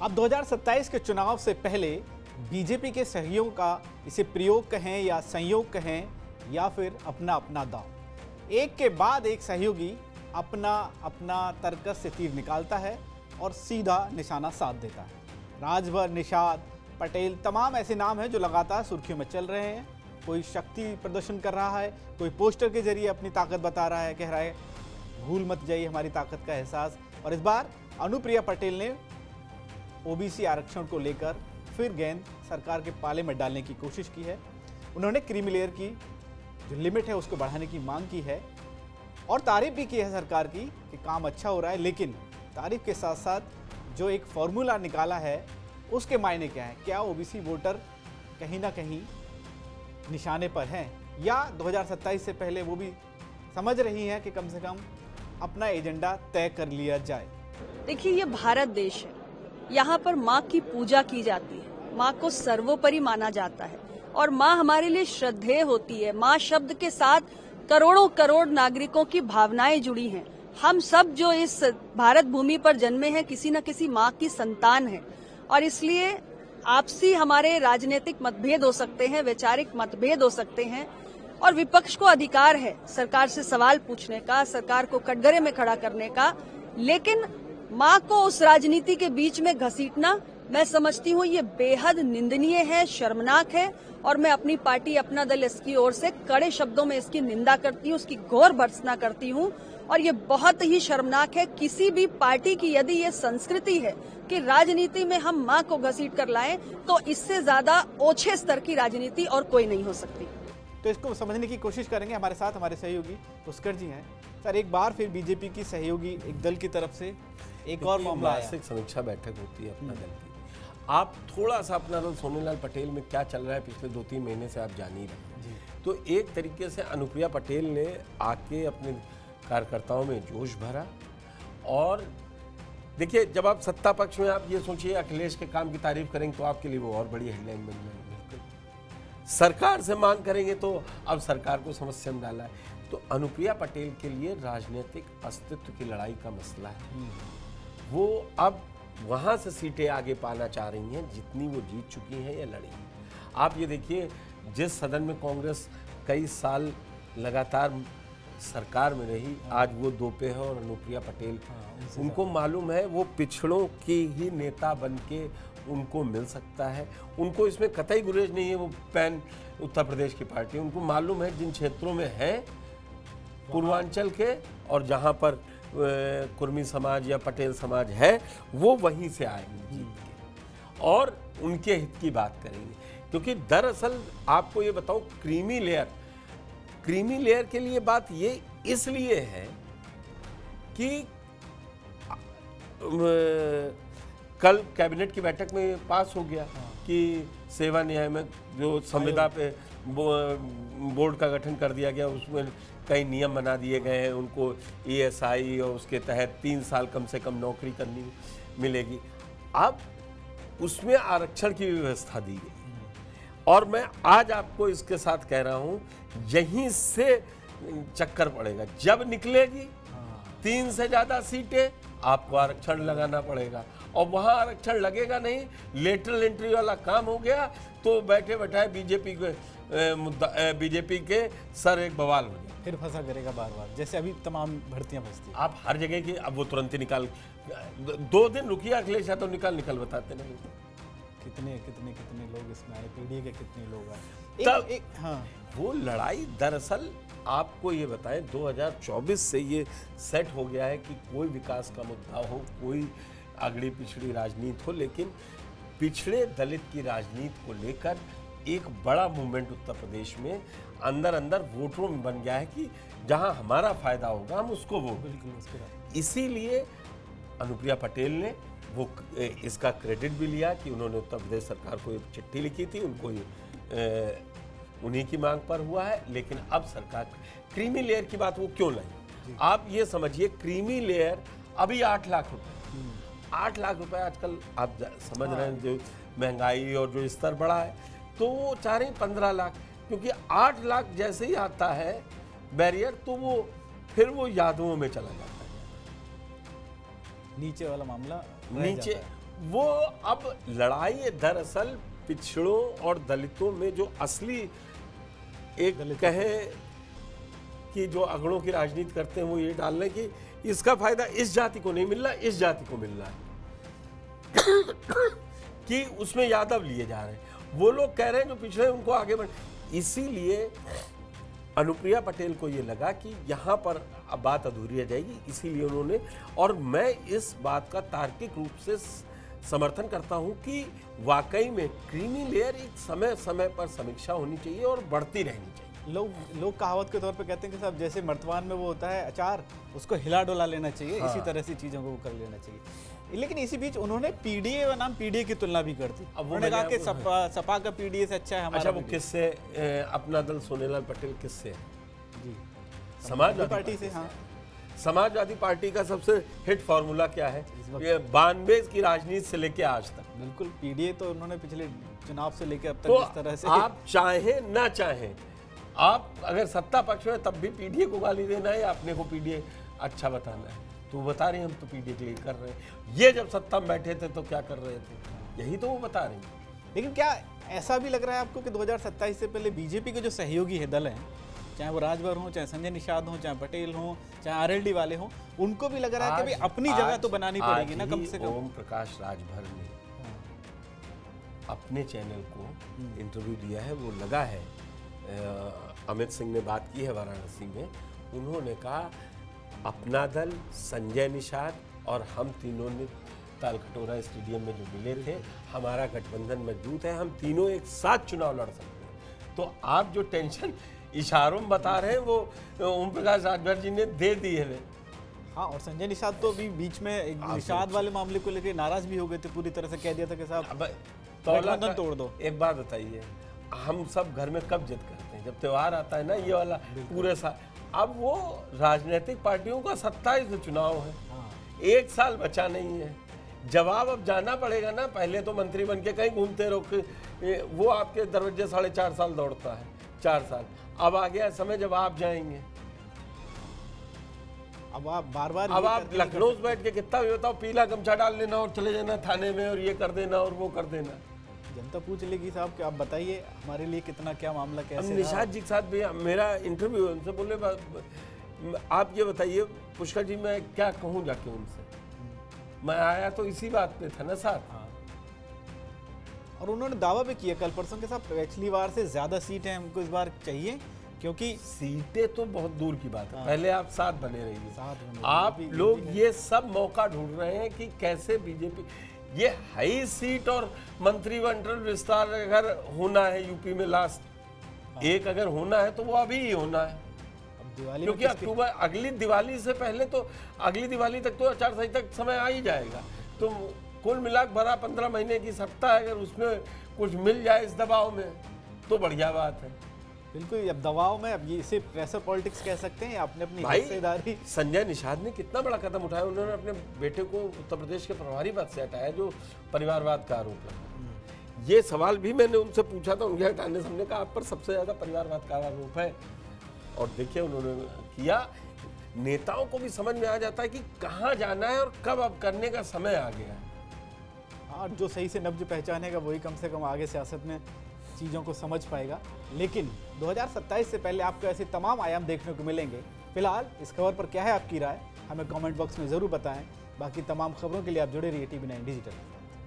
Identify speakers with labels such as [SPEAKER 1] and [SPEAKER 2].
[SPEAKER 1] अब 2027 के चुनाव से पहले बीजेपी के सहयोगियों का इसे प्रयोग कहें या संयोग कहें या फिर अपना अपना दांव, एक के बाद एक सहयोगी अपना अपना तर्कस से तीर निकालता है और सीधा निशाना साध देता है। राजभर, निषाद, पटेल, तमाम ऐसे नाम हैं जो लगातार सुर्खियों में चल रहे हैं। कोई शक्ति प्रदर्शन कर रहा है, कोई पोस्टर के जरिए अपनी ताकत बता रहा है, कह रहा है भूल मत जाइए हमारी ताकत का एहसास। और इस बार अनुप्रिया पटेल ने ओबीसी आरक्षण को लेकर फिर गेंद सरकार के पाले में डालने की कोशिश की है। उन्होंने क्रीमी लेयर की जो लिमिट है उसको बढ़ाने की मांग की है और तारीफ भी की है सरकार की कि काम अच्छा हो रहा है। लेकिन तारीफ के साथ साथ जो एक फॉर्मूला निकाला है उसके मायने क्या है? क्या ओबीसी वोटर कहीं ना कहीं निशाने पर हैं या 2027 से पहले वो भी समझ रही हैं कि कम से कम अपना एजेंडा तय कर लिया जाए?
[SPEAKER 2] देखिए, ये भारत देश है, यहाँ पर माँ की पूजा की जाती है, माँ को सर्वोपरि माना जाता है और माँ हमारे लिए श्रद्धेय होती है। माँ शब्द के साथ करोड़ों करोड़ नागरिकों की भावनाएं जुड़ी हैं। हम सब जो इस भारत भूमि पर जन्मे हैं किसी न किसी माँ की संतान हैं और इसलिए आपसी हमारे राजनीतिक मतभेद हो सकते हैं, वैचारिक मतभेद हो सकते हैं और विपक्ष को अधिकार है सरकार से सवाल पूछने का, सरकार को कटघरे में खड़ा करने का, लेकिन माँ को उस राजनीति के बीच में घसीटना मैं समझती हूँ ये बेहद निंदनीय है, शर्मनाक है और मैं अपनी पार्टी, अपना दल इसकी ओर से कड़े शब्दों में इसकी निंदा करती हूँ, उसकी घोर भर्त्सना करती हूँ और ये बहुत ही शर्मनाक है। किसी भी पार्टी की यदि ये संस्कृति है कि राजनीति में हम माँ को घसीट कर लाएं तो इससे ज्यादा ओछे स्तर की राजनीति और कोई नहीं हो सकती।
[SPEAKER 1] तो इसको समझने की कोशिश करेंगे। हमारे साथ हमारे सहयोगी पुष्कर जी हैं। सर, एक बार फिर बीजेपी की सहयोगी एक दल की तरफ से एक और मामला आया।
[SPEAKER 3] मासिक समीक्षा बैठक होती है अपना दल की। आप थोड़ा सा अपना दल सोनीलाल पटेल में क्या चल रहा है पिछले 2-3 महीने से आप जान ही रहे हैं। तो एक तरीके से अनुप्रिया पटेल ने आके अपने कार्यकर्ताओं में जोश भरा और देखिए, जब आप सत्ता पक्ष में आप ये सोचिए अखिलेश के काम की तारीफ करेंगे तो आपके लिए वो और बड़ी हेडलाइन बन जाएगी। सरकार से मांग करेंगे तो अब सरकार को समस्या में डाला है। तो अनुप्रिया पटेल के लिए राजनीतिक अस्तित्व की लड़ाई का मसला है। वो अब वहां से सीटें आगे पाना चाह रही हैं जितनी वो जीत चुकी हैं या लड़ी हैं। आप ये देखिए, जिस सदन में कांग्रेस कई साल लगातार सरकार में रही, आज वो दो पे है और अनुप्रिया पटेल उनको मालूम है वो पिछड़ों की ही नेता बन के उनको मिल सकता है। उनको इसमें कतई गुरेज नहीं है, वो पैन उत्तर प्रदेश की पार्टी, उनको मालूम है जिन क्षेत्रों में है पूर्वांचल के और जहाँ पर कुर्मी समाज या पटेल समाज है वो वहीं से आएंगे और उनके हित की बात करेंगे। क्योंकि दरअसल आपको ये बताऊं, क्रीमी लेयर के लिए बात ये इसलिए है कि कल कैबिनेट की बैठक में पास हो गया कि सेवा न्याय में जो संविदा पे बोर्ड का गठन कर दिया गया, उसमें कई नियम बना दिए गए हैं। उनको ESI और उसके तहत 3 साल कम से कम नौकरी करनी मिलेगी। अब उसमें आरक्षण की व्यवस्था दी गई और मैं आज आपको इसके साथ कह रहा हूं, यहीं से चक्कर पड़ेगा। जब निकलेगी 3 से ज्यादा सीटें आपको आरक्षण लगाना पड़ेगा और वहां आरक्षण लगेगा नहीं, लेटरल एंट्री वाला काम हो गया तो बैठे बैठाए बीजेपी के सर एक बवाल हो गया,
[SPEAKER 1] फिर फंसा करेगा बार बार, जैसे अभी तमाम भर्तियां फंसती।
[SPEAKER 3] आप हर जगह की अब वो तुरंत ही निकाल, 2 दिन रुकिए अखिलेश यादव निकाल बताते नहीं
[SPEAKER 1] कितने लोग इसमें आए, पीढ़ी के कितने लोग आए
[SPEAKER 3] तब हाँ। वो लड़ाई दरअसल आपको ये बताएं 2024 से ये सेट हो गया है कि कोई विकास का मुद्दा हो, कोई अगड़ी पिछड़ी राजनीति हो, लेकिन पिछड़े दलित की राजनीति को लेकर एक बड़ा मूवमेंट उत्तर प्रदेश में अंदर वोटरों में बन गया है कि जहां हमारा फायदा होगा हम उसको वोट। इसीलिए अनुप्रिया पटेल ने वो इसका क्रेडिट भी लिया कि उन्होंने उत्तर प्रदेश सरकार को एक चिट्ठी लिखी थी, उनको उन्हीं की मांग पर हुआ है। लेकिन अब सरकार क्रीमी लेयर की बात वो क्यों लाई? आप ये समझिए, क्रीमी लेयर अभी 8 लाख रुपए, 8 लाख रुपए आजकल आप समझ रहे हैं जो महंगाई और जो स्तर बढ़ा है, तो वो चाह रहे 15 लाख, क्योंकि 8 लाख जैसे ही आता है बैरियर तो वो फिर वो यादवों में चला जाता है।
[SPEAKER 1] नीचे वाला मामला
[SPEAKER 3] नीचे वो अब लड़ाई दरअसल पिछड़ों और दलितों में जो असली एक कहे कि जो अगड़ों की राजनीति करते हैं वो ये डाल रहे हैं कि इसका फायदा इस जाति को नहीं मिल रहा, इस जाति को मिल रहा है कि उसमें यादव लिए जा रहे हैं। वो लोग कह रहे हैं जो पिछड़े उनको आगे बढ़, इसीलिए अनुप्रिया पटेल को ये लगा कि यहाँ पर अब बात अधूरी रह जाएगी, इसीलिए उन्होंने, और मैं इस बात का तार्किक रूप से समर्थन करता हूँ कि वाकई में क्रीमी लेयर एक समय समय पर समीक्षा होनी चाहिए और बढ़ती रहनी चाहिए।
[SPEAKER 1] लोग कहावत के तौर पे कहते हैं कि साहब जैसे मर्तबान में वो होता है अचार, उसको हिला डोला लेना चाहिए, इसी तरह से चीज़ों को कर लेना चाहिए। लेकिन इसी बीच उन्होंने पीडीए व नाम पीडीए की तुलना भी कर दी। अब उन्होंने कहा कि सपा का पीडीए से अच्छा है हमारा।
[SPEAKER 3] अच्छा, वो किससे? अपना दल सोनेलाल पटेल किससे?
[SPEAKER 1] जी,
[SPEAKER 3] समाजवादी
[SPEAKER 1] पार्टी से। हाँ,
[SPEAKER 3] समाजवादी पार्टी का सबसे हिट फॉर्मूला क्या है? ये 92 की राजनीति से लेके आज तक।
[SPEAKER 1] बिल्कुल, पीडीए तो उन्होंने पिछले चुनाव से लेकर अब तक
[SPEAKER 3] तो
[SPEAKER 1] जिस तरह से,
[SPEAKER 3] आप चाहे ना चाहें, आप अगर सत्ता पक्ष में तब भी पीडीए को गाली देना है या अपने को पीडीए अच्छा बताना है, तो बता रहे हैं हम तो पीडीए के लिए कर रहे हैं। ये जब सत्ता में बैठे थे तो क्या कर रहे थे, यही तो वो बता रहे हैं।
[SPEAKER 1] लेकिन क्या ऐसा भी लग रहा है आपको कि 2027 से पहले बीजेपी के जो सहयोगी है दल हैं, चाहे वो राजभर हों, चाहे संजय निषाद हों, चाहे पटेल हों, चाहे आरएलडी वाले हों, उनको भी लग रहा है कि भाई अपनी जगह तो बनानी पड़ेगी ना कम से कम।
[SPEAKER 3] ओम प्रकाश राजभर ने अपने चैनल को इंटरव्यू दिया है, वो लगा है, अमित सिंह ने बात की है वाराणसी में, उन्होंने कहा अपना दल, संजय निषाद और हम तीनों ने तालकटोरा स्टेडियम में जो मिले थे, हमारा गठबंधन मजबूत है, हम तीनों एक साथ चुनाव लड़ सकते हैं। तो आप जो टेंशन इशारों में बता रहे हैं वो ओम प्रकाश राजभर जी ने दे दी है।
[SPEAKER 1] हाँ, और संजय निषाद तो अभी बीच में एक निषाद वाले मामले को लेकर नाराज भी हो गए थे, पूरी तरह से कह दिया था कि साहब गठबंधन तोड़ दो।
[SPEAKER 3] एक बात बताइए, हम सब घर में कब जिद करते हैं? जब त्योहार आता है ना, ये वाला पूरे साल। अब वो राजनीतिक पार्टियों का 27 चुनाव है, एक साल बचा नहीं है, जवाब अब जाना पड़ेगा ना। पहले तो मंत्री बन के कहीं घूमते रहो, वो आपके दरवाजे 4.5 साल दौड़ता है, 4 साल। अब आ गया समय जब आप जाएंगे।
[SPEAKER 1] अब आप बार-बार,
[SPEAKER 3] अब आप लखनऊ से बैठ के कितना भी बताओ, पीला गमछा डाल लेना और चले जाना थाने में और ये कर देना और वो कर देना।
[SPEAKER 1] जनता पूछ लेगी साहब कि आप बताइए हमारे लिए कितना, क्या मामला कैसे।
[SPEAKER 3] निषाद जी के साथ भी मेरा इंटरव्यू, उनसे बोले आप ये बताइए पुष्कर जी, मैं क्या कहूँ जाके उनसे, मैं आया तो इसी बात पे था ना साथ।
[SPEAKER 1] और उन्होंने दावा भी किया कल परसों के साथ, पिछली बार से ज्यादा सीटें हमको इस बार चाहिए, क्योंकि
[SPEAKER 3] सीटें तो बहुत दूर की बात है, पहले आप साथ बने रहिए।
[SPEAKER 1] साथ
[SPEAKER 3] आप लोग ये सब मौका ढूंढ रहे हैं कि कैसे बीजेपी, ये हाई सीट और मंत्रिमंडल विस्तार अगर होना है यूपी में लास्ट एक अगर होना है तो वो अभी ही होना है, क्योंकि अक्टूबर, अगली दिवाली से पहले तो, अगली दिवाली तक तो आचार संहिता तक समय आ ही जाएगा। तो कुल मिलाकर भरा 15 महीने की सत्ता है, अगर उसमें कुछ मिल जाए इस दबाव में तो बढ़िया बात है।
[SPEAKER 1] बिल्कुल, अब दबाव में, अब ये इसे प्रेशर पॉलिटिक्स कह सकते हैं, आपने अपनी हिस्सेदारी।
[SPEAKER 3] संजय निषाद ने कितना बड़ा कदम उठाया, उन्होंने अपने बेटे को उत्तर प्रदेश के प्रभारी पद से हटाया, जो परिवारवाद का आरोप लगा। ये सवाल भी मैंने उनसे पूछा था, उनके हटाने से हमने कहा आप पर सबसे ज्यादा परिवारवाद का आरोप है, और देखिए उन्होंने किया। नेताओं को भी समझ में आ जाता है कि कहाँ जाना है और कब अब करने का समय आ गया है।
[SPEAKER 1] हाँ, जो सही से नब्ज पहचानेगा वही कम से कम आगे सियासत में चीज़ों को समझ पाएगा। लेकिन 2027 से पहले आपको ऐसे तमाम आयाम देखने को मिलेंगे। फिलहाल इस खबर पर क्या है आपकी राय, हमें कमेंट बॉक्स में ज़रूर बताएं। बाकी तमाम खबरों के लिए आप जुड़े रहिए TV9 डिजिटल।